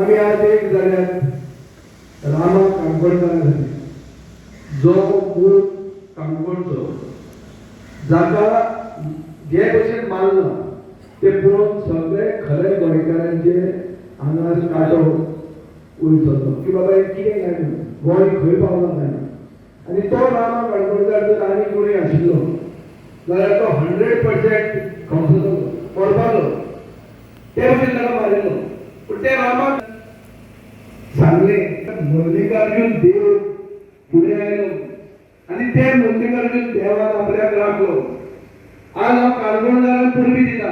आम्ही आज एक जाल्यार रामा काणकोणकार जो मूळ काणकोणचो जाका जे भशेन मानला ते पळोवन सगळे खरे गोंयकारांचे हांगार काटो उलचलो की बाबा हे कितें काय गोंय खंय पावला काय आनी तो रामा काणकोणकार जर आनी कोणी आशिल्लो जाल्यार तो 100% खंवसलो पडपालो ते भशेन ताका मारिल्लो पूण ते रामाक सांगले मल्लिकार्जुन देव फुडें आयलो आनी ते मल्लिकार्जुन देवान आपल्याक राखलो आज हांव काणकोणकारांक परबी दिता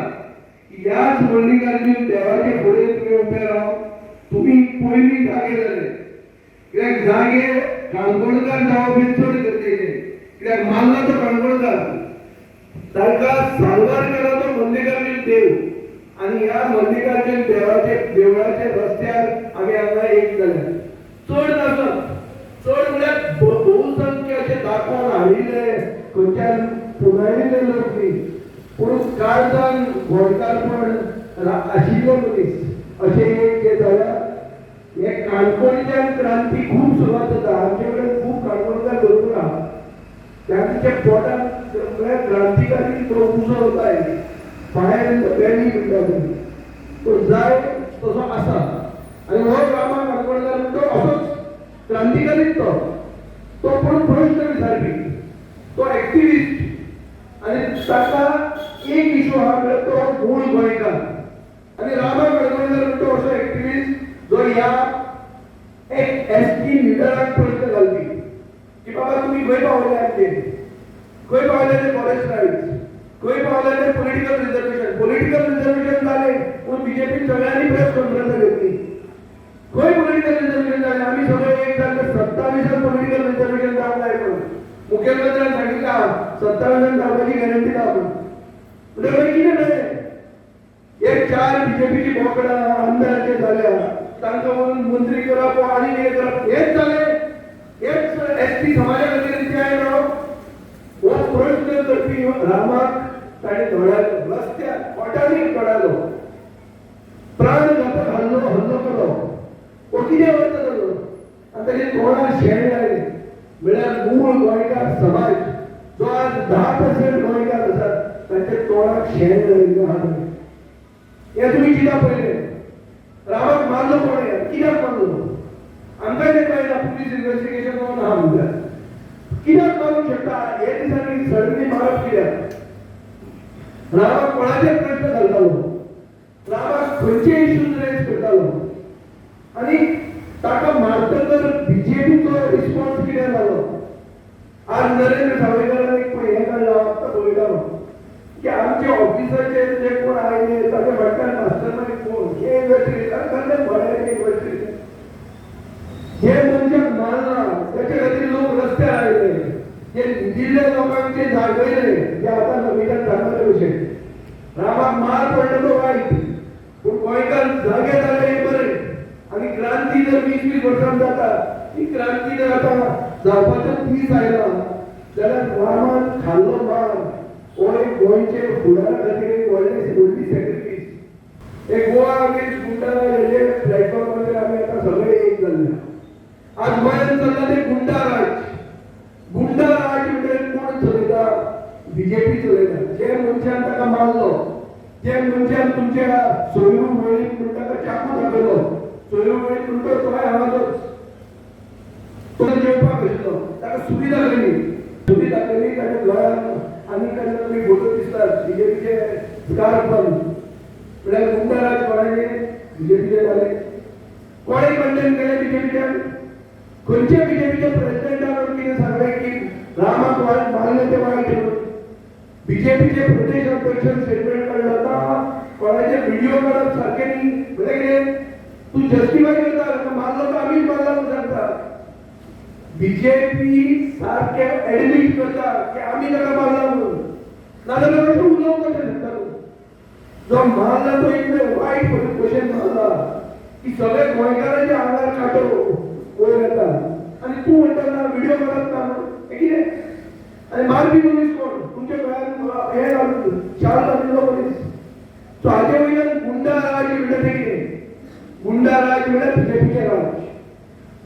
ह्याच मल्लिकार्जुन देवाचे फुडें तुमी उबे राव तुमी पयलीं जागे जाले कित्याक जागे काणकोणकार जावप हें चड गरजेचें कित्याक मारला तो काणकोणकार ताका साल्वार केलो तो मल्लिकार्जुन देव आनी ह्या मल्लिकार्जुन देवाचे देवळाचे रस्त्यार आमी हांगा एक जाल्यार चड नासत चड म्हळ्यार बहुसंख्य अशे दाखोवन हाडिल्ले खंयच्यान पुरायिल्ले लोक न्ही पूण काळजान गोंयकारपण आशिल्ले मनीस अशें एक जे जाल्यार हे काणकोणच्यान क्रांती खूब सुरवात जाता आमचे कडेन खूब काणकोणकार भरपूर आहा तांच्या पोटान म्हळ्यार क्रांतिकारी तो उजो जाय भायर बॅनी म्हणटा तो जाय तसो आसा आनी हो रामा काणकोणकार म्हणटा असोच क्रांतिकारीच तो पूण प्रश्न विचारपी तो एक्टिविस्ट आनी ताका एक इशू आहा म्हळ्यार तो मूळ गोंयकार आनी रामा काणकोणकार म्हणटा असो एक्टिविस्ट जो ह्या एक एसटी लिडराक प्रश्न घालपी की बाबा तुमी खंय पावले आमचे खंय पावले ते फॉरेस्ट रायट्स खंय पावले ते पॉलिटिकल रिजर्वेशन जाले पूण बीजेपीन सगळ्यांनी प्रेस कॉन्फरन्स घेतली खंय पॉलिटिकल रिजर्वेशन जाले आमी सगळे एक जाल्ले 27 पॉलिटिकल रिजर्वेशन जावंक जाय म्हणून मुख्यमंत्र्यान सांगितला 27 जावपाची गॅरंटी ना म्हणून म्हणजे कितें जालें एक 4 बीजेपीची बोकडां आमदाराचे जाल्या तांकां म्हणून मंत्री करप आनी कितें करप हेच जालें हेच एसटी समाजा खातीर इथे आयलो हो प्रश्न करपी रामाक ताणें धोडायलो रस्त्यार पोटांनी धोडायलो प्राणघातक हल्लो केलो हो कितें अर्थ जालो आनी ताचे तोंडार शेण लायलें म्हळ्यार मूळ गोंयकार समाज जो आज 10% गोंयकार आसात तांच्या तोंडाक शेण लायिल्लें आहा हें तुमी चिंता पयलें रामाक मारलो कोणें कित्याक मारलो आमकां तें कळना पुलीस इन्व्हेस्टिगेशन जावन आहा म्हणटात कित्याक मारूंक शकता हे दिसांनी सडनली मारप कित्याक रामाक कोणाचेर प्रश्न घालतालो रामाक खंयचे इश्यूज रेज करतालो आनी ताका मारतकर बीजेपीचो रिस्पॉन्स कितें जालो आज नरेंद्र सावयकारान एक हें काडलो आत्तां पळयतालो की आमचे ऑफिसाचे जे कोण आयले ताचे फाटल्यान मास्टर कोण हे इन्व्हेस्टिगेशन तांचे भोंवड्याचें इन्व्हेस्टिगेशन हे मनशाक मारला त्याचे खातीर लोक रस्त्यार आयले जे दिल्ल्या लोकांक जे जागयले जे आतां नविदान सांगले भशेन रामाक मार पडलो तो वायट पूण गोंयकार जागे जाले हे बरें आनी क्रांती जर 20 वर्सां जाता ही क्रांती जर आतां जावपाचो दीस आयला जाल्यार रामान खाल्लो मार हो एक गोंयचे फुडारा खातीर एक व्हडली सॅक्रिफीस एक गोवा अगेन्स्ट गुंडाराज हेजे प्लॅटफॉर्माचेर आमी आतां सगळे एक जाल्ले आज गोंयांत चल्ला ते गुंडाराज म्हणजे कोण चलयता बीजेपी चलयता जे मनशान ताका मारलो जे मनशान तुमच्या सोयरू वळीक म्हणून ताका चाकू दाखयलो सोयरू वळीक म्हणटा तो हांगाचोच तो जेवपाक आशिल्लो ताका सुरी दाखयली ताच्या गोंयांत आनी ताचे तुमी फोटो दिसतात बीजेपीचे स्कार्फ बांदून म्हळ्यार गुंडाराज कोणाचे बीजेपीचे जाले कोणे कंडेम केले बीजेपीच्यान खंयच्या बीजेपीच्या प्रेसिडेंटान कितें सांगलें की रामाक मारले ते वायट बीजेपीचे प्रदेश अध्यक्षान स्टेटमेंट काडलो आतां कोणाचे व्हिडिओ काडप सारकें न्ही म्हणजे कितें तूं जस्टिफाय करता मारलो तो आमीच मारला म्हणून सांगता बीजेपी सारकें एडमिट करता की आमी ताका मारला म्हणून नाजाल्यार कशें उलोवंक कशें शकता जो मारला तो इतलें वायट भशेन मारला की सगळे गोंयकारांचे आंगार काटो वयर येता आनी तूं म्हणटा ना व्हिडिओ काडप ना म्हणून कितें आनी मारपी मनीस कोण तुमच्या गोंयांत हें घालून शाळ घालिल्लो मनीस सो हाजे वयल्यान गुंडाराज म्हणटा तें कितें गुंडाराज म्हणजे बीजेपीचे राज्य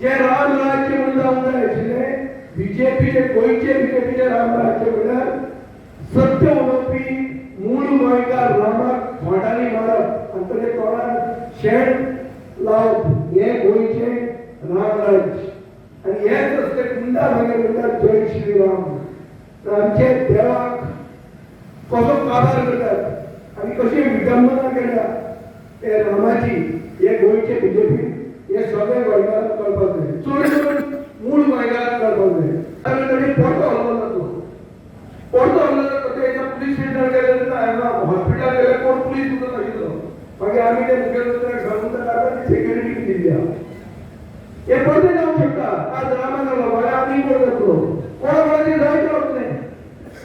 जे राम राज्य म्हणून जाऊन जायचे बीजेपीचे गोयचे बीजेपीचे राम राज्य म्हणल्यार सत्य उलोवपी मूळ गोंयकार रामाक खोटांनी मारप आनी ताचे तोंडार शेण लावप हे गोंयचे राम राज्य आनी हेच असते गुंडा मागीर म्हणटात जय श्री राम आमचे देवाक कसो काबार करतात आनी कशी विडंबना केल्या ते रामाची हे गोंयचे बीजेपी हे सगळे गोंयकारांक कळपाक जाय चड करून मूळ गोंयकारांक कळपाक जाय आनी ताणी परतो हल्लो जातलो परतो हल्लो जाता ते पुलीस स्टेशनार गेले तेन्ना हॉस्पिटलार गेले कोण पुलीस तुका नाशिल्लो मागीर आमी ते मुखेलमंत्र्याक सांगून ताका सेक्युरिटी दिल्या हे परते जावंक शकता आज रामान हल्लो गोंया आमी कोण जातलो कोणाची जायत रावतले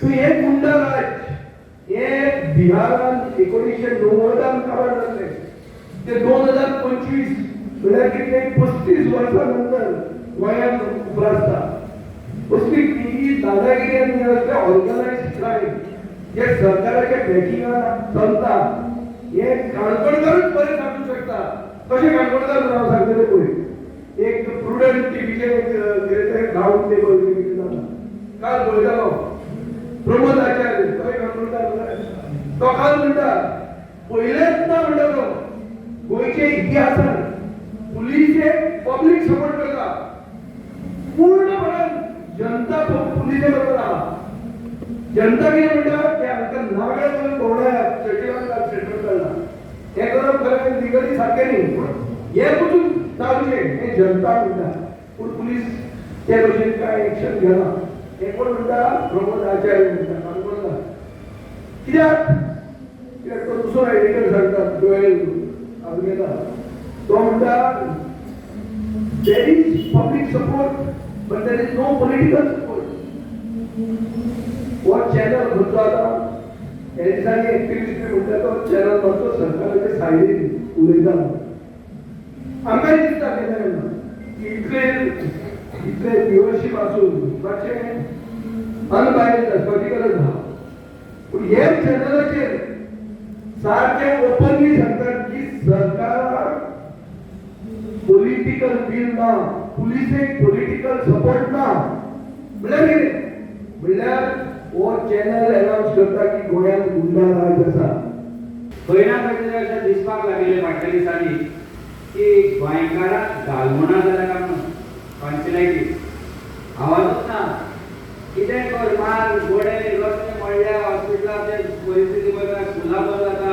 तूं एक गुंडा राज हे बिहारान 1990 काबार जाल्ले ते 2025 म्हळ्यार कितले 35 वर्सां नंतर गोंयांत उबो आसता असली ही दादागिरी आनी असले ऑर्गनायज्ड क्रायम जे सरकाराच्या बॅकिंगान चलता हे काणकोणकारूच बरें सांगूंक शकता कशें काणकोणकार हांव सांगतलें पळय एक प्रुडंट टीव्हीचे कितें रावंड टेबल कितें जाता काल पळयतालो प्रमोद आचार्य तो काणकोणकार तो काल म्हणटा पयलेच ना म्हणटा तो गोंयचे इतिहासान पुलिसेक पब्लीक सपोर्ट करता पूर्णपणान जनता पुलिसे बरोबर आहा जनता कितें म्हणटा ते आमकां नागडे करून तोडल्या स्टेटमेंट काडला हे करप खरें लिगली सारकें न्ही पूण हे पसून चालचें हें जनता म्हणटा पूण पुलीस ते भशेन कांय एक्शन घेना हे कोण म्हणटा प्रमोद आचार्य म्हणटा काणकोणकार कित्याक तो दुसरो एडिटर सांगता जोएल आगमेला तो म्हणटा there is public support but there is no political support. What channel होतो आता एडिसांनी ऍक्टिव्हिस्ट म्हणटा तो चॅनल मारतो सरकाराच्या सायडीन उलयता आमकां दिसता केन्ना की इतले व्ह्युअरशीप आसून मातशें अनबायस्ड आसपाची गरज आहा पूण हे चॅनलाचेर सारकें ओपनली सांगतात की सरकार पॉलिटिकल विल ना पुलिसेक पॉलिटिकल सपोर्ट ना म्हळ्यार कितें म्हळ्यार हो चॅनल अनाउन्स करता की गोंयांत गुंडा राज आसा खंय ना खंय तरी अशें दिसपाक लागलें फाटल्या दिसांनी की गोंयकाराक घालमोना जाल्या काय म्हणून पंचायतीक आवाजूच ना कितें कर मार गोडे रस्ते मळ्ळ्या हॉस्पिटलाचे परिस्थिती बरी स्कुलां बंद जाता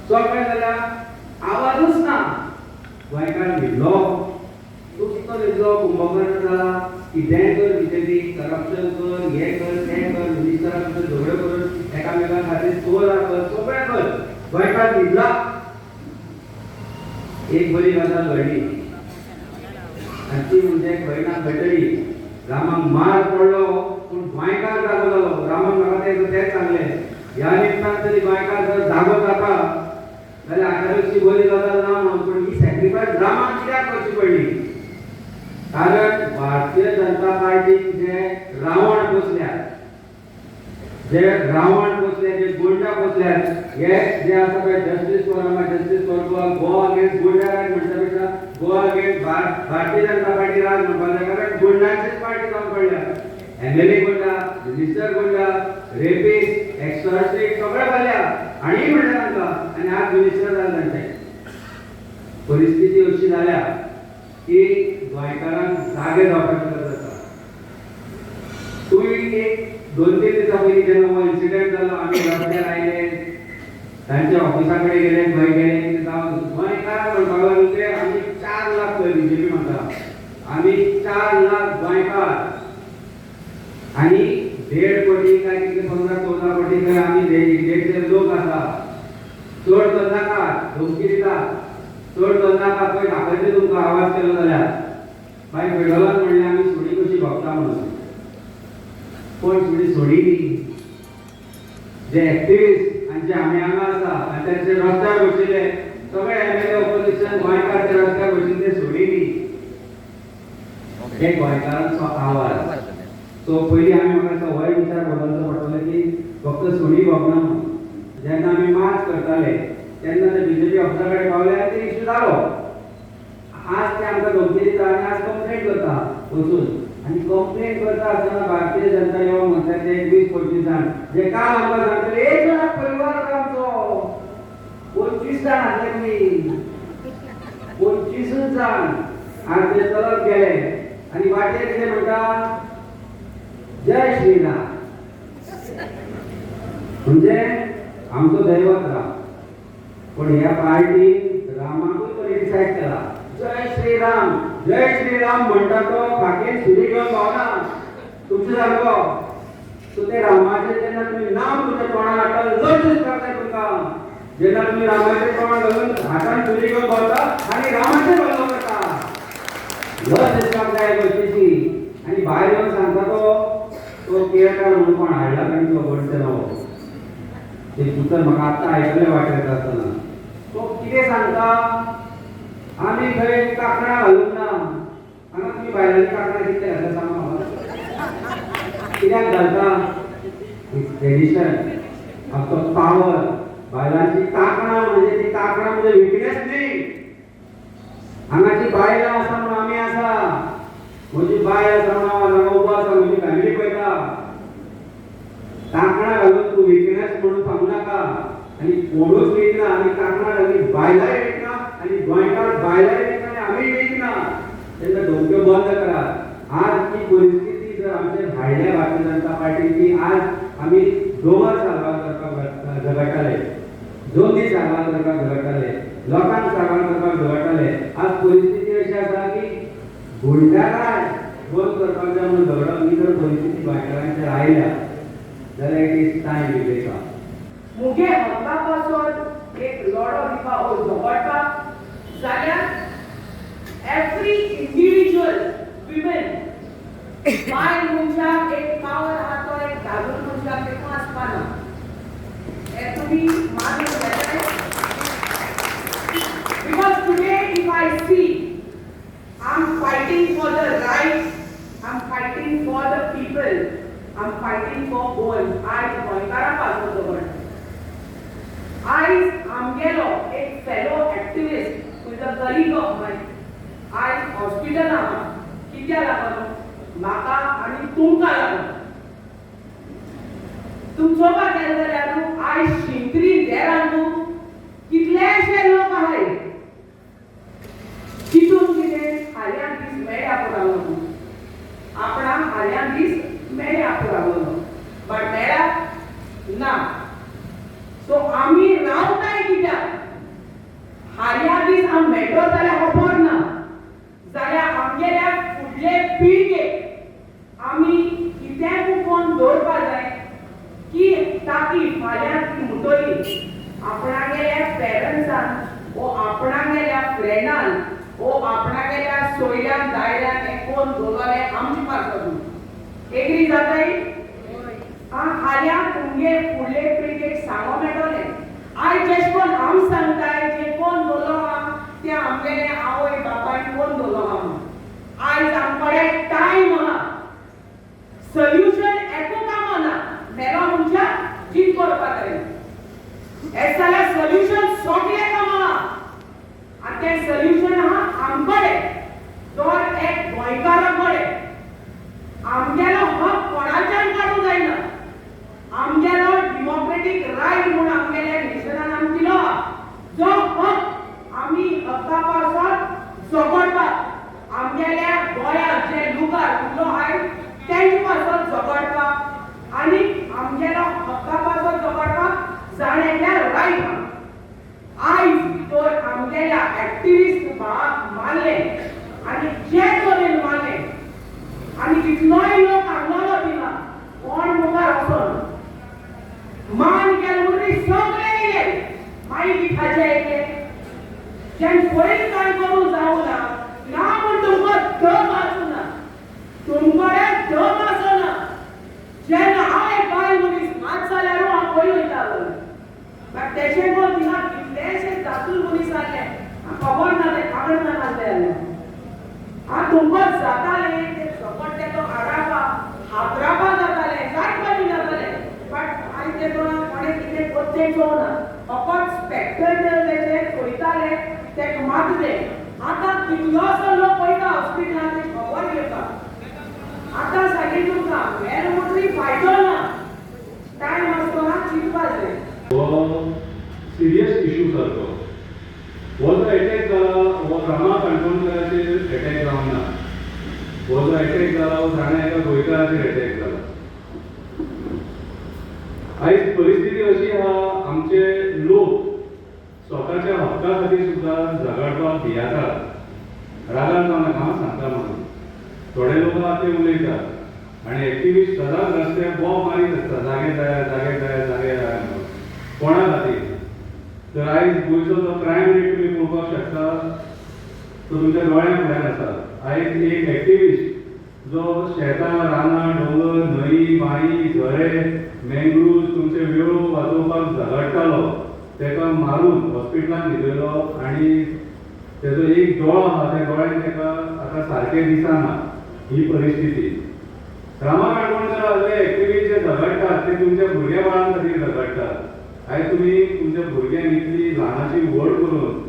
सगळें जाल्या आवाजूच ना गोंयकार न्हिदलो नुसतो न्हिदलो कुंभकर्ण जाला कितेंय कर बीजेपी करप्शन कर हें कर तें कर मिनिस्टराक झगडो करून एकामेका खातीर चोर कर सगळें कर गोंयकार न्हिदला एक बरी गजाल घडली आनी ती म्हणजे खंय ना खंय तरी रामाक मार पडलो पूण गोंयकार जागो जालो रामाक म्हाका तेच सांगलें ह्या निमतान तरी गोंयकार जर जागो जाता जाल्यार आताची बरी गजाल ना म्हणून पूण ही सॅक्रिफायस रामाक कित्याक करची पडली कारण भारतीय जनता पार्टीक जे रावण पोसल्यात जे गुंडा पोसल्यात हे जे आसा पळय जस्टीस फॉर गोवा अगेन्स्ट गुंडा राज म्हणटा पेक्षा गोवा अगेन्स्ट भारतीय जनता पार्टी राज म्हणपाक जाय कारण गुंडांचीच पार्टी जावन पडल्या एमएलए गुंडा मिनिस्टर गुंडा रेपिस्ट एक्सटॉर्शनिस्ट सगळे जाल्या आणि म्हणटा तांकां आनी आज मिनिस्टर जाले तांचे परिस्थिती अशी जाल्या की गोंयकारांक जागे जावपाची गरज आसा तुमी एक 2-3 दिसां पयलीं जेन्ना हो इन्सिडेंट जालो आमी रस्त्यार आयले तांच्या ऑफिसा कडेन गेले खंय गेले कितें जावन गोंयकार म्हणपाक लागले आमी 4 लाख पळय बीजेपी म्हणटा आमी 4 लाख गोंयकार आनी 1.5 कोटी काय कितें 15-14 कोटी काय आमी देशचे लोक आसा चड तर नाका धमकी दिता चड तर नाका पळय दाखयता तुमकां आवाज केलो जाल्यार मागीर फेडरलान म्हणलें आमी सुणी कशी भोगता म्हणून कोण सुणी सोडिली जे एक्टिविस्ट आनी जे आमी हांगा आसा आनी तेंचे रस्त्यार बशिल्ले सगळे एमएलए ऑपोजिशन गोंयकार ते रस्त्यार बशिल्ले ते सोडिली हे गोंयकारांचो आवाज सो पयलीं आमी म्हाका होय विचार बदलचो पडटलो की फक्त सुणी भोगना म्हणून जेन्ना आमी मार्च करताले तेन्ना ते बीजेपी ऑफिसा कडेन पावले आनी ते इश्यू जालो आज ते आमकां धमकी दिता आनी आज कंप्लेंट करता वचून आनी कंप्लेंट करता आसतना भारतीय जनता येवन म्हणटा ते 20-25 जाण जे काल आमकां सांगतले 1 लाख परिवार आमचो 25 जाण आसले 25 जाण आज ते चलत गेले आनी वाटेर ते म्हणटा जय श्रीराम म्हणजे आमचो दैवत राम पण ह्या पार्टीन रामाकूय क्रिटिसाइज केला जय श्रीराम म्हणटा तो फाटीन सुरी घेवन पावना तुमचे सारको सो ते रामाचे जेन्ना तुमी नाम तुमच्या तोंडार हाडटा लज दिसता तुमकां जेन्ना तुमी रामाचे तोंड घालून हातान सुरी घेवन पावता आनी रामाचे भलो करता लज दिसता काय गोष्टीची आनी भायर येवन सांगता तो केळकार म्हणून कोण हाडला काय तो गोडचे नांव ते पुस्तक म्हाका आत्तां आयकलें वाटेर आसतना तो कितें सांगता आमी खंय कांकणां घालूंक ना हांगा तुमी बायलांनी कांकणां कितें घालता सांगा म्हाका कित्याक घालता ट्रेडिशन आमचो पावर बायलांची कांकणां म्हणजे ती कांकणां म्हणजे विकनेस न्ही हांगाची बायलां आसा म्हणून आमी आसा म्हजी बाय आसा म्हणून हांगा उबो आसा म्हजी फॅमिली पळयता कांकणां घालून तूं विकनेस म्हणून सांगू नाका आनी कोणूच विकना आनी कांकणां घाली बायलांय विकना आनी गोंयकार बायलांय विकना आनी आमी विकना तेन्ना धमक्यो बंद करात आज ती परिस्थिती जर आमचेर हाडल्या भारतीय जनता पार्टीची आज आमी दोंगर सारवार करपाक झगडटाले 2 दीस सारवार करपाक झगडटाले लोकांक सारवार करपाक झगडटाले आज परिस्थिती अशी आसा की गुंडाराज बंद करपाक जाय म्हणून झगडप ही जर परिस्थिती गोंयकारांचेर आयल्या जाल्यार इट इज टायम विवेका मुगे हक्का पासून एक लढो दिवपा ओ झगडपाक जाल्यार एवरी इंडिविज्युअल विमेन बायल मनशाक एक पावर आहा तो एक धादूर मनशाक एक आसपाना हे तुमी मानून घेताय because today if I see I'm fighting for the rights, I'm fighting for the people, I'm fighting for goals. I गोंयकारां पासून दवरता आयज आमगेलो एक fellow activist who is a colleague of mine आयज हॉस्पिटलांत आहा कित्या लागून म्हाका आनी तुमकां लागून तुमी चोवपाक गेले जाल्यार न्हू आयज शिंत्री देरान न्हू कितलेशे लोक आहाय तितून कितें हाल्यां दीस मेळ्या पुरालो न्हू आपणाक हाल्यां दीस मेळ्या पुरालो न्हू बट मेळ्या ना सो आमी रावताय कित्याक हाल्या दीस आमी मेळटो जाल्यार खबर ना जाल्यार आमगेल्या फुडले पिळगेक आमी कितें कुपोवन दवरपा जाय की ताकी फाल्यां ती म्हणटली आपणागेल्या पेरंट्सान वो आपणागेल्या फ्रेंडान वो आपणागेल्या सोयऱ्यान दायऱ्यान हें कोण दवरलें आमचे पासून एग्री जाताय हाल्या तुमगे फुडले पिळगेक सांगो मेळटलें आयज जेश कोण आम सांगताय जे कोण दवरलो आहा ते आमगेले आवय बापाय कोण दवरलो आहा आयज आमकडे टायम आहा सोल्युशन एको कामाना मेलो मनशा जीत करपा जाय हेच जाल्यार सोल्युशन सगळे कामां आनी तें सोल्युशन आहा आमकडे दर एक गोंयकाराकडे आमगेलो हक कोणाच्यान काडूंक जायना आमगेलो डेमोक्रेटीक रायट म्हूण आमगेल्या नेशनान आमकां दिलो जो हक आमी हक्का पासत झगडपाक आमगेल्या गोंयाक जे लुगार उरलो आहाय तेंचे पासत झगडपाक आनी आमगेलो हक्का पासत झगडपाक जाणेल्या रायट आयज तर आमगेल्या एक्टिविस्ट मारले आनी जे तरेन मारले आनी कितलोय लोक हांगलो दिना कोण मुखार वचोन मान केले म्हणटरी सगळे येले मागीर किठाचे येले जेन पयलीं कांय करूंक जावना ना म्हण तुमकां दम आसना तुमकडे दम आसना जेन्ना हांव एक बायल मनीस नाच जाल्यार हांव पयलीं वयतालो बट तेचे कोण थिंगा कितलेशे जातूल मनीस आसले खबर ना ते कागड ना नासले तुमकां जाताले ते सकट तेका हाडापा हातरापा जाताले जायत जाताले बट आयज ते कोणें कितें करचें चोवना फकत स्पेक्टेटर तेचे पळयताले तेका मारले आता कितलोसो लोक वयता हॉस्पिटलांत खबर घेता आता सांगेन तुमकां मेरमोटरी फायदो ना टायम आसतना चिंतपाक जाय हो सिरियस इशू सारको हो जो अटॅक जाला हो रामा काणकोणकराचेर अटॅक जावंक ना हो जो अटॅक जाला हो ताणें एका गोंयकाराचेर अटॅक जाला आयज परिस्थिती अशी आहा आमचे लोक स्वताच्या हक्का खातीर सुद्दां झगडपाक भियातात रागान जावन नाका हांव सांगता म्हणून थोडे लोक आहा ते उलयतात आनी एक्टिविस्ट सदांच रस्त्यार बोब मारीत आसता जागे जाय जागे जाय जागे जाय म्हणून कोणा खातीर तर आयज गोंयचो जो क्रायम रेट तुमी पळोवपाक शकता तो तुमच्या दोळ्यां फुड्यान आसा आयज एक एक्टिविस्ट जो शेतां रानां डोंगर न्हंय बांय झरे मँग्रुव्ज तुमचे वेळो वाचोवपाक झगडटालो तेका मारून हॉस्पिटलांत न्हिदयलो आनी तेजो एक दोळो आहा त्या दोळ्यान तेका आतां सारकें दिसना ही परिस्थिती रामा काणकोणकर असले एक्टिविस्ट जे झगडटात ते तुमच्या भुरग्या बाळां खातीर झगडटात आयज तुमी तुमच्या भुरग्यांक इतली ल्हानाची व्हड करून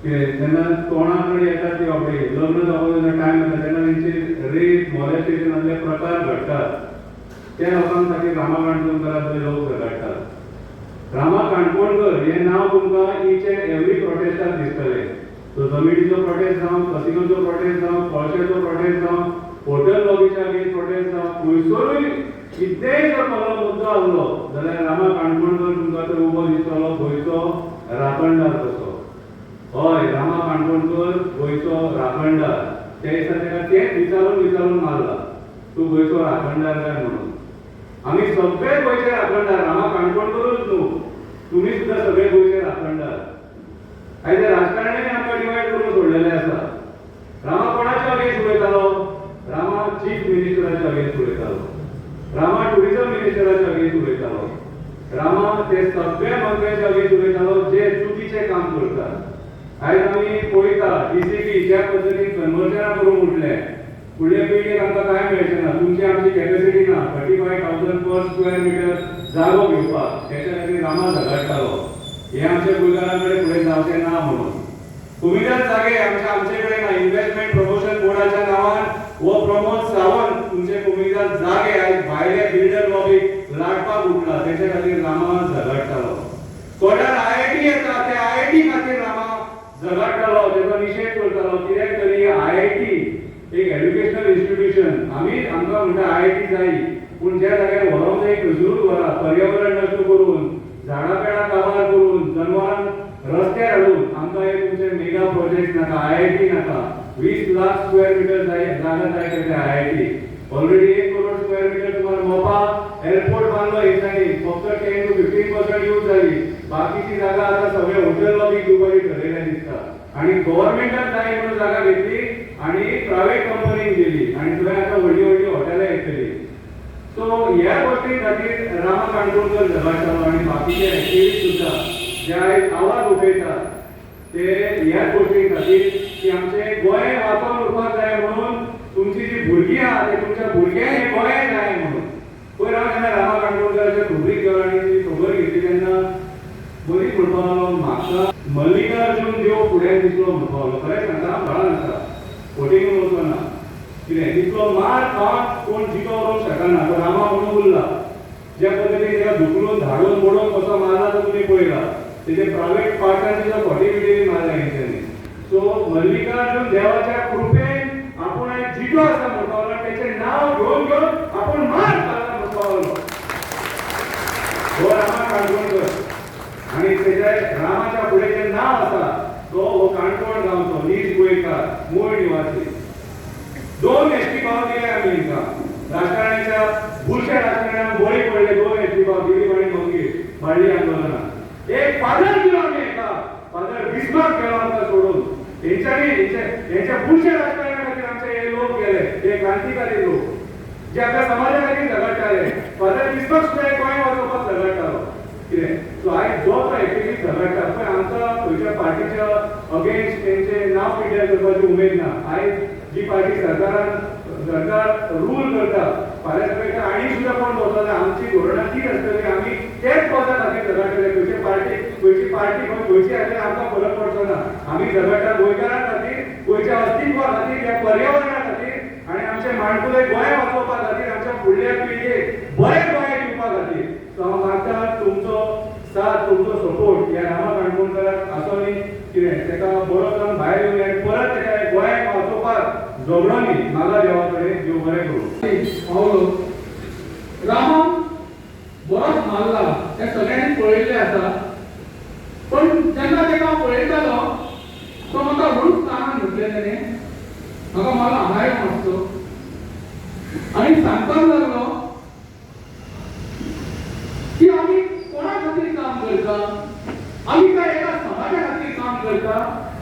जेन्ना तोंडा कडेन येतात ती बाबडे लग्न जावपाक जेन्ना टायम येता तेन्ना तेंचे रेप मॉलेस्टेशन असले प्रकार घडटात त्या लोकां खातीर रामा काणकोणकराचे लोक झगडटात रामा काणकोणकर हे नांव तुमकां ईच एंड एवरी प्रोटेस्टाक दिसतलें तो जमिनीचो प्रोटेस्ट जावं कसिनोचो प्रोटेस्ट जावं कोळशाचो प्रोटेस्ट जावं हॉटेल लॉबीच्या अगेन्स्ट प्रोटेस्ट जावं खंयसरूय कितेंय जर कसलो मुद्दो आसलो जाल्यार रामा काणकोणकर तुमकां थंय उबो दिसतलो गोंयचो राखणदार कसो हय रामा काणकोणकर गोंयचो राखणदार त्या दिसा तेका तेंच विचारून मारला तूं गोंयचो राखणदार काय म्हणून आमी सगळे गोंयचे राखणदार रामा काणकोणकरूच न्हू तुमी सुद्दां सगळे गोंयचे राखणदार आयज राजकारण्याने आमकां डिवायड करून सोडलेले आसा रामा कोणाच्या अगेन्स्ट उलयतालो रामा चीफ मिनिस्टराच्या अगेन्स्ट उलयतालो रामा टुरिझम मिनिस्टराच्या अगेन्स्ट उलयतालो रामा ते सगळे मंत्र्याच्या अगेन्स्ट उलयतालो जे चुकीचे काम करतात आयज आमी पळयता डीसीपी ज्या पद्दतीन कन्वर्जनां करून उठले फुडले पिळगेक आमकां कांय मेळचें ना तुमची आमची कॅपॅसिटी ना 35,000 पर स्क्वेअर मिटर जागो घेवपाक तेच्या खातीर रामा झगडटालो हे आमच्या गोंयकारां कडेन फुडें जावचें ना म्हणून कुमिदाद जागे आमचे कडेन ना इन्व्हेस्टमेंट प्रमोशन बोर्डाच्या नांवान हो प्रमोद सावंत तुमचे कुमिदाद जागे आयज भायले बिल्डर लॉबीक लाटपाक उठला तेच्या खातीर रामा झगडटालो कोड्यार IIT येता ते IIT खातीर रामा झगडटालो तेजो निशेध करतालो कित्याक तरी IIT एक एज्युकेशनल इन्स्टिट्यूशन आमकां म्हणटा IIT जाय पूण ज्या जाग्यार व्हरोंक जाय थंयसरूच व्हरा पर्यावरण नश्ट करून झाडां पेडां काबार करून जनवरांक रस्त्यार हाडून आमकां एक तुमचे मेगा प्रोजेक्ट नाका IIT नाका 20 लाख स्क्वेअर मिटर जागा जाय ते IIT already 1 crore square metre तुम्हाला मोपा एअरपोर्ट बांदलो हेंच्यांनी फक्त 10 to 15% यूज जाली बाकीची जागा आता सगळे हॉटेल लॉबी दिवपाची ठरयल्या दिसता आणि गव्हर्नमेंटान जाय म्हणून जागा घेतली आणि प्रायव्हेट कंपनीक दिली आणि थंय आता व्हडली व्हडली हॉटेलां येतली सो ह्या गोष्टी खातीर रामा काणकोणकर झगडटालो आणि बाकीचे एक्टिविस्ट सुद्धा जे आयज आवाज उठयतात ते ह्या गोष्टी खातीर की आमचे गोंय वाचोवन उरपाक जाय म्हणून तुमची जी भुरगीं आहा ते तुमच्या भुरग्यांक हे गोंय जाय म्हणून पयर हांव जेन्ना रामा काणकोणकराच्या खबरीक गेलो आनी ती खबर घेतली तेन्ना बरी म्हणपाक लागलो म्हाका मल्लिकार्जून देव फुडें दिसलो म्हणपाक लागलो खरें सांगता हांव घरान आसा फोटिंग वचना कितें तितलो मार खावन कोण जिको व्हरूंक शकना तो रामा म्हणून उरला ज्या पद्दतीन तेका धुकलून धाडून मोडून कसो मारला तो तुमी पळयला तेजे प्रायव्हेट पार्टान तिका फोटी मारला हेंच्यांनी सो मल्लिकार्जून देवाच्या कृपेन आपूण आयज जितो आसा म्हणपाक लागलो तेचें नांव घेवन घेवन आपूण मार खाला म्हणपाक लागलो हो रामा काणकोणकर आणि तेच्या रामाच्या फुडें जें नांव आसा तो हो काणकोण गांवचो नीज गोंयकार मूळ निवासी 2 एसटी पाव दिले आमी हांकां राजकारण्याच्या बुरश्या राजकारण्याक बळी पडले 2 एसटी पाव दिलीप आनी मंगेश बाळ्ळी आंदोलनात एक पादर दिलो आमी हाका पादर बिस्मार्क केलो आमकां सोडून हेंच्या बुरश्या राजकारण्या खातीर आमचे हे लोक गेले हे क्रांतिकारी लोक जे आपल्या समाजा खातीर झगडटाले पादर बिस्मार्क सुद्दां गोंय वाचोवपाक झगडटालो कितें सो आयज जो तो एक्टिविस्ट झगडटा पळय आमकां खंयच्या पार्टीच्या अगेन्स्ट तेंचे नांव पिड्ड्यार करपाची उमेद ना आयज जी पार्टी सरकारान सरकार रूल करता फाल्यां सकाळी आनी सुद्दां कोण बसना आमची धोरणां तीच आसतली आमी तेच पदां खातीर झगडटले खंयची पार्टी खंयची आसल्यार आमकां फरक पडचो ना आमी झगडटा गोंयकारां खातीर गोंयच्या अस्तित्वा खातीर ह्या पर्यावरणा खातीर आनी आमचे माणकुले गोंय वाचोवपा खातीर आमच्या फुडल्या पिळगेक बरें गोंय दिवपा खातीर सो हांव मागता तुमचो साथ तुमचो सपोर्ट ह्या रामा काणकोणकाराक आसोनी कितें तेका बरो जावन भायर येवंक आनी परत तेका गोंयाक वाचोवपाक झगडोनी नागा देवा कडेन देव बरें करूं पावलो रामान बरोच मारला हे सगळ्यांनी पळयल्लें आसा पण जेन्ना तेका पळयतालो तो म्हाका म्हणून कानान म्हटलें तेणें म्हाका मारला हाय मातसो आनी सांगपाक लागलो की आमी कोणा खातीर काम करता आमी काय एका समाजा खातीर काम करता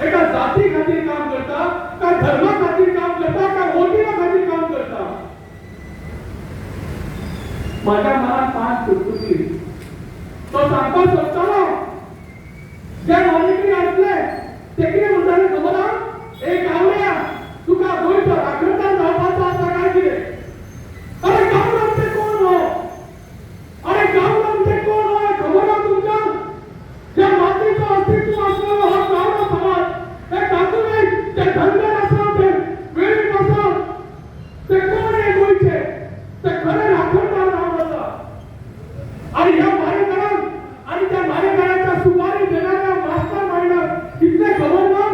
एका जाती खातीर काम करता काय धर्मा खातीर काम करता काय वोटिंगा खातीर काम करता माझ्या मनात पांच सुटली तो सांगपाक सोदतालो जे मॉनिटरी असले ते कितें म्हणटाले खबर आहा एक गावड्या तुका गोंयचो राखणदार जावपाचो आसा काय कितें अरे गावडा म्हणजे कोण हो अरे गावडा म्हणजे कोण हो खबर आहा तुमकां ज्या मातीचो अस्तित्व असलेलो हो गावडा समाज हे तातूंत ते धनगर आसा ते वेळीप आसा ते कोण हे गोंयचे ते खरे राखणदार जावन आसा आणि ह्या मारेकरांक आणि त्या मारेकरांच्या सुपारी देणाऱ्या मास्टर माइंडाक कितले खबर ना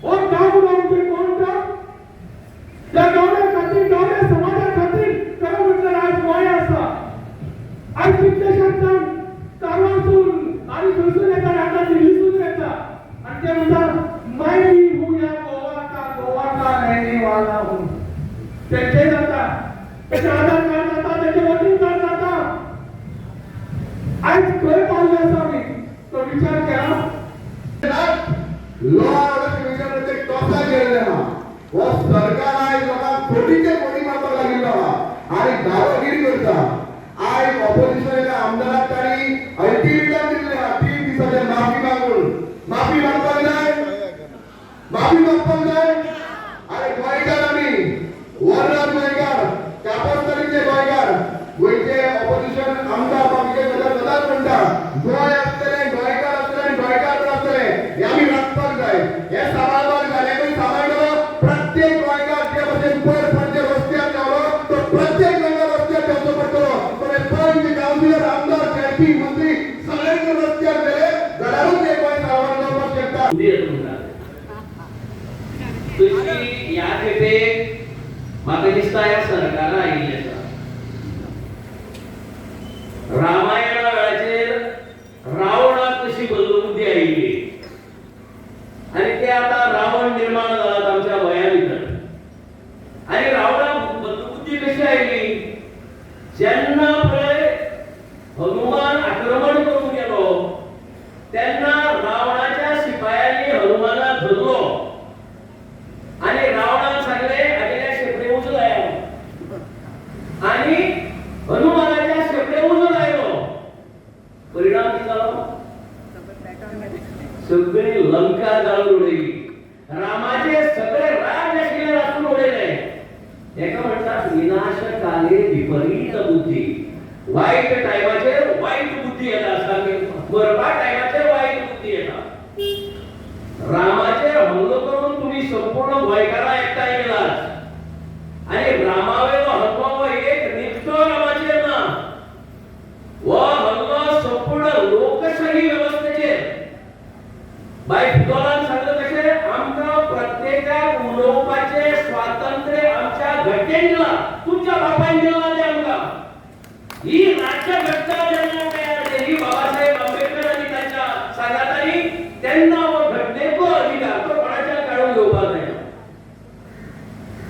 हो गावडा म्हणजे कोण का त्या गावड्या खातीर गावड्या समाजा खातीर खरं म्हटल्यार आज गोंय आसा आज कितलेशेच जाण कारवारसून आणि थंयसून येता आतां दिल्लीसून येता आनी ते म्हणटा मैं भी हूँ या गोवा का रहने वाला हूँ तेंचे जाता तेचे आधार कार्ड जाता तेचे वोटिंग कार्ड जाता आज खंय पावले आसा आमी तो विचार केला लॉ ऑर्डर कमिशनाचे टॉसा गेल्ले ना हो सरकार आयज लोकांक कोटीचे कोटी मारपाक लागिल्लो आहा आनी दारोगिरी करता आयज ऑपोजिशनाच्या आमदाराक ताणी अल्टिमेटम दिल्ले आहा 3 दिसाचे माफी मागपाक जाय अरे गोंयकार आमी वर्णन गोंयकार कापोस्तरीचे गोंयकार गोंयचे ऑपोजिशन आमदार बाकीचे सदांच म्हणटा गोंय आसतलें गोंयकार आसतलें आनी गोंयकार आसतलें हे आमी राखपाक जाय हे सांबाळपाक जाय हे सांबाळटलो प्रत्येक गोंयकार जे भशेन पयर पणजे रस्त्यार देवलो तो प्रत्येक गोंयकार रस्त्यार देवचो पडटलो पण हे पंच कावन्सिलर आमदार खेळपी मंत्री सगळ्यांनी रस्त्यार गेले जाल्यारूच हे गोंय सारवार जावपाक शकता तशी या खेपेक म्हाका दिसता ह्या सरकारान आयिल्ली आसा रामायणा वेळाचेर रावणाक कशी बंदबुद्धी आयिल्ली आनी ते आतां रावण निर्माण जालात आमच्या गोंया भितर आनी रावणाक बंदबुद्धी कशी आयिल्ली जेन्ना पळय हनुमान आक्रमण करूंक गेलो तेन्ना रावणाच्या सिपायांनी हनुमानाक धरलो आनी रावणाक सांगले आमच्या शेपडे उजो लाया आनी हनुमानाच्या शेपडे उजो लायलो परिणाम कितें जालो सगळी लंका जाळून उडयली रामाचे सगळे राज आशिल्ले राखून उडयले एका म्हणटात विनाशकाले विपरीत बुद्धी वाईट टायमाचेर वाईट बुद्धी येता मरपा टायमाचेर वाईट बुद्धी येता रामाचेर हमलो करून तुम्ही संपूर्ण गोंयकारां एकठांय केलात आनी रामावेलो हल्लो हो एक निखटो रामाचेर ना हो हल्लो संपूर्ण लोकशाही व्यवस्थेचेर बाय फिदोलान सांगलें तशें आमकां प्रत्येकाक उलोवपाचें स्वातंत्र्य आमच्या घटनेन दिलां तुमच्या बापायन दिलां तें आमकां ही राज्य घटना जेन्ना तयार केली बाबासाहेब आंबेडकर आनी तांच्या सांगातांनी तेन्ना हो घटनेचो अधिकार तो कोणाच्या काढून घेवपाक जायना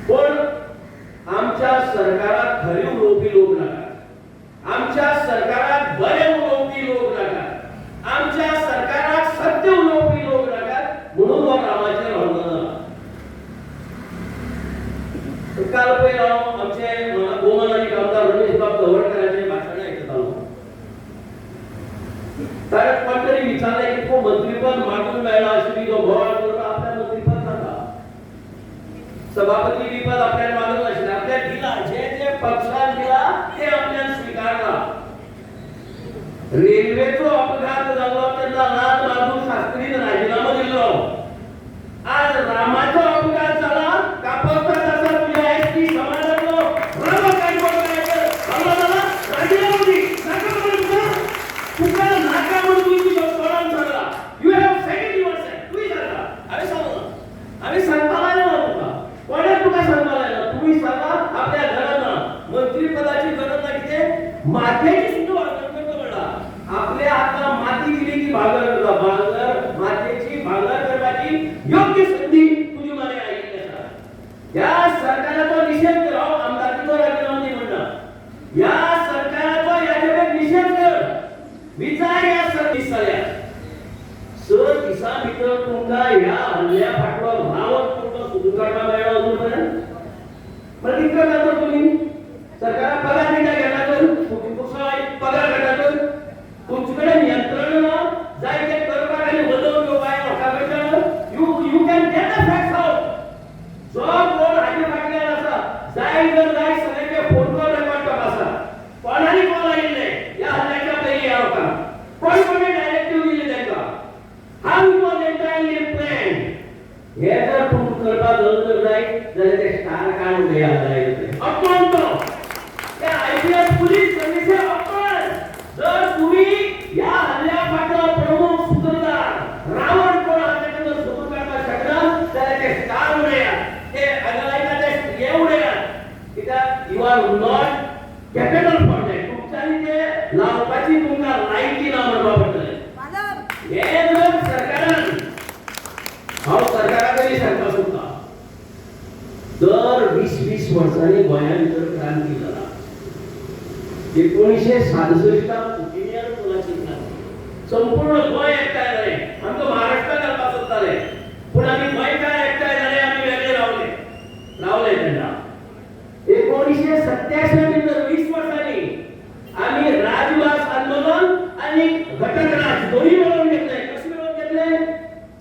पण आमच्या सरकाराक खरे उलोवपी लोक नाकात आमच्या सरकाराक बरे उलोवपी लोक नाकात आमच्या सरकाराक सत्य उलोवपी लोक नाकात म्हणून हो रामाचेर हल्लो जाला काल पयर हांव आमचे गोमन आनी आमदार रमेश बाब तवडकरांचें भाशण आयकतालो ताणें कोण तरी विचारलें की तो मंत्रीपद मागून मेळ्ळा अशी तो बोवाळ करून आपल्या मंत्रीपद नाका सभापती पद आपल्याला मागत असेल आपल्याला दिला जे पक्षाला दिला ते आपल्याला स्वीकारला रेल्वेचो अपघात जालो तेन्ना लाल बहादूर शास्त्रीन राजीनामा दिलो आज रामाचो अपघात जाला कापस्ताद आसा तुझ्या एसटी समाजाचो राम कायदो करायचं हल्ला झाला राजीनामा दी नाका म्हणून तुका नाका म्हणून तुझी कोणाला सांगला यू हॅव सेड युअरसेल्फ तू सांगला आम्ही सांगता नाही तुका कोणे तुका सांगता नाही तुम्ही सांगा आपल्या घरांना मंत्री पदाची गरज नाही किती माथ्याची सुद्धा आपल्या हाताला माती दिली की भागर करता भागर मातेची भागर करण्याची योग्य संधी तुझी माने आली असा या सरकारचा निषेध कर आमदारकीचा राजीनामा दे म्हणता या सरकारचा याच्यावर निषेध कर विचार या सरकारला सर दिसा भितर तुमका या हल्ल्या फाटवा भावत तुमका सुरू करता मेळ्ळो अजूनपर्यंत मग कितकं जातो तुम्ही सरकार पगार दिला गेला तर पगार काढला तर तुमच्याकडे नियंत्रण जाय ते करपाक आनी बदल घेवपाक लोकांकडच्यान you can get the facts out जो कोण हाजे फाटल्यान आसा जाय जर जाय सगळ्यांचे फोन कॉल रेकॉर्ड तपासा कोणानी कॉल आयिल्ले या हल्ल्याच्या पयलीं ह्या लोकांक कोण कोणे डायरेक्टिव्ह दिले तांकां how it was entirely plan हे जर तुमकां करपाक जर जाय जाल्यार ते स्टार काढून घेया जाय अपॉन तो ते आयपीएस पुलीस सर्व्हिस अपॉन जर तुम्ही या हल्ल्या फाटला प्रमुख सूत्रधार रावण कोण हाताने जर सुरू करता शकला तर ते स्टार उडया ते अगलायकाचे हे उडया कित्याक you are not capable for that तुमच्यानी ते लावपाची तुमकां लायकी ना म्हणपा पडटलें हे जर सरकारान हांव सरकारा कडेन सांगपाक सोदतां दर 20-20 वर्सांनी गोंया भितर क्रांती जाला 1967 ओपिनियन पोलाची क्रांती संपूर्ण गोंय एकठांय जालें आमकां महाराष्ट्रात घालपाक सोदताले पूण आमी गोंयकार एकठांय जाले आमी वेगळे रावले तेन्ना 1987 भितर 20 वर्सांनी आमी राजवास आंदोलन आनी घटक राज दोन्ही मेळोवन घेतले कशे मेळोवन घेतले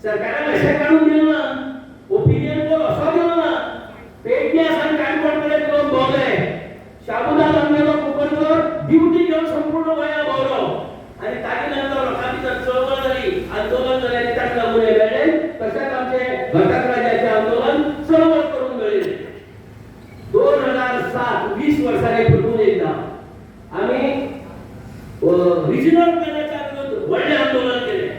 सरकारान अशें काडून दिलें ना ओपिनियन पोल असो दिलो ना पेडण्या सावन काणकोण पर्यंत लोक भोंवले शाबुदान आमगेलो कुंकणकर ड्युटी घेवन संपूर्ण गोंया भोंवलो आनी ताचे नंतर लोकां भितर चळवळ जाली आंदोलन जालें आनी ताका लागून हे मेळ्ळें तशेंच आमचें घटक राज्याचें आंदोलन चळवळ करून मेळ्ळें 2007 20 वर्सांनी परतून एकदा आमी रिजनल प्लॅनाच्या विरुद्ध व्हडलें आंदोलन केलें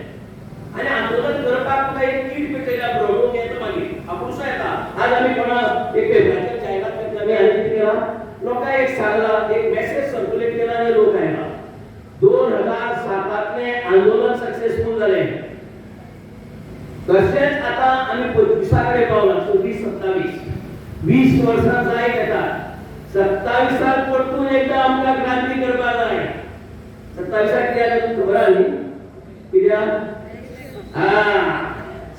आनी आंदोलन करपाक तुका एक कीट पेटयल्या बरोबर येता मागीर आपुणसो येता आज आमी कोणाक एक पेपराचेर जायरात करतली आनी कितें केलां लोकांक एक सांगला एक मेसेज सर्क्युलेट केला आनी लोक आयला 2007 आंदोलन सक्सेसफुल जालें तशेंच आतां आमी 25 कडेन पावला 26-27 20 वर्सां जायत येता 27 परतून एकदा आमकां क्रांती करपाक जाय 27 कित्याक जाता खबर आहा न्ही कित्याक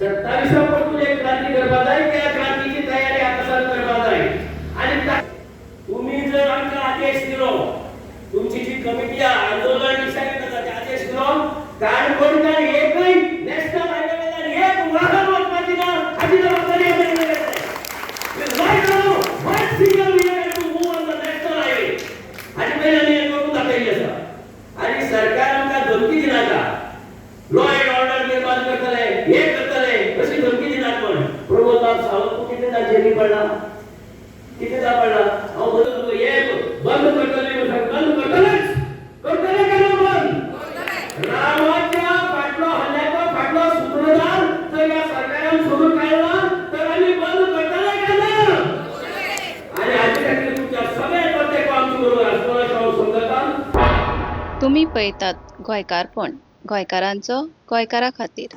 27 परतून एक क्रांती करपाक जाय त्या क्रांतीची तयारी आतांसान करपाक जाय आनी तुम्ही जर आमकां आदेश दिलो तुमची जी कमिटी आंदोलन डिसायड करता ते आदेश दिलो काणकोणकार एकय नॅशनल हायवे वयल्यान एक वाहन वचपाची ना हाची जबाबदारी आमी घेतली right now one single way to move on the national highway हाची पयलीं आमी हें करून दाखयल्ली आसा आनी सरकार आमकां धमकी दिनाका लॉ एंड ऑर्डर निर्माण करतले हे करतले अशी धमकी दिनात म्हण प्रमोद सावंत तूं कितें ताचेर पडला किती पडला हांव म्हणतो हे बंद करतले बंद करतलेच करतले का ना बंद रामाच्या फाटलो हल्ल्याचो फाटलो सूत्रधार जर या सरकारान सोडून काढला तर आम्ही बंद करतले का ना आणि हाचे खातीर तुमच्या सगळ्या प्रत्येक आमचे बरोबर आसतलो अशें हांव समजतां तुम्ही पळयतात गोंयकारपण गोंयकारांचो गोंयकारा खातीर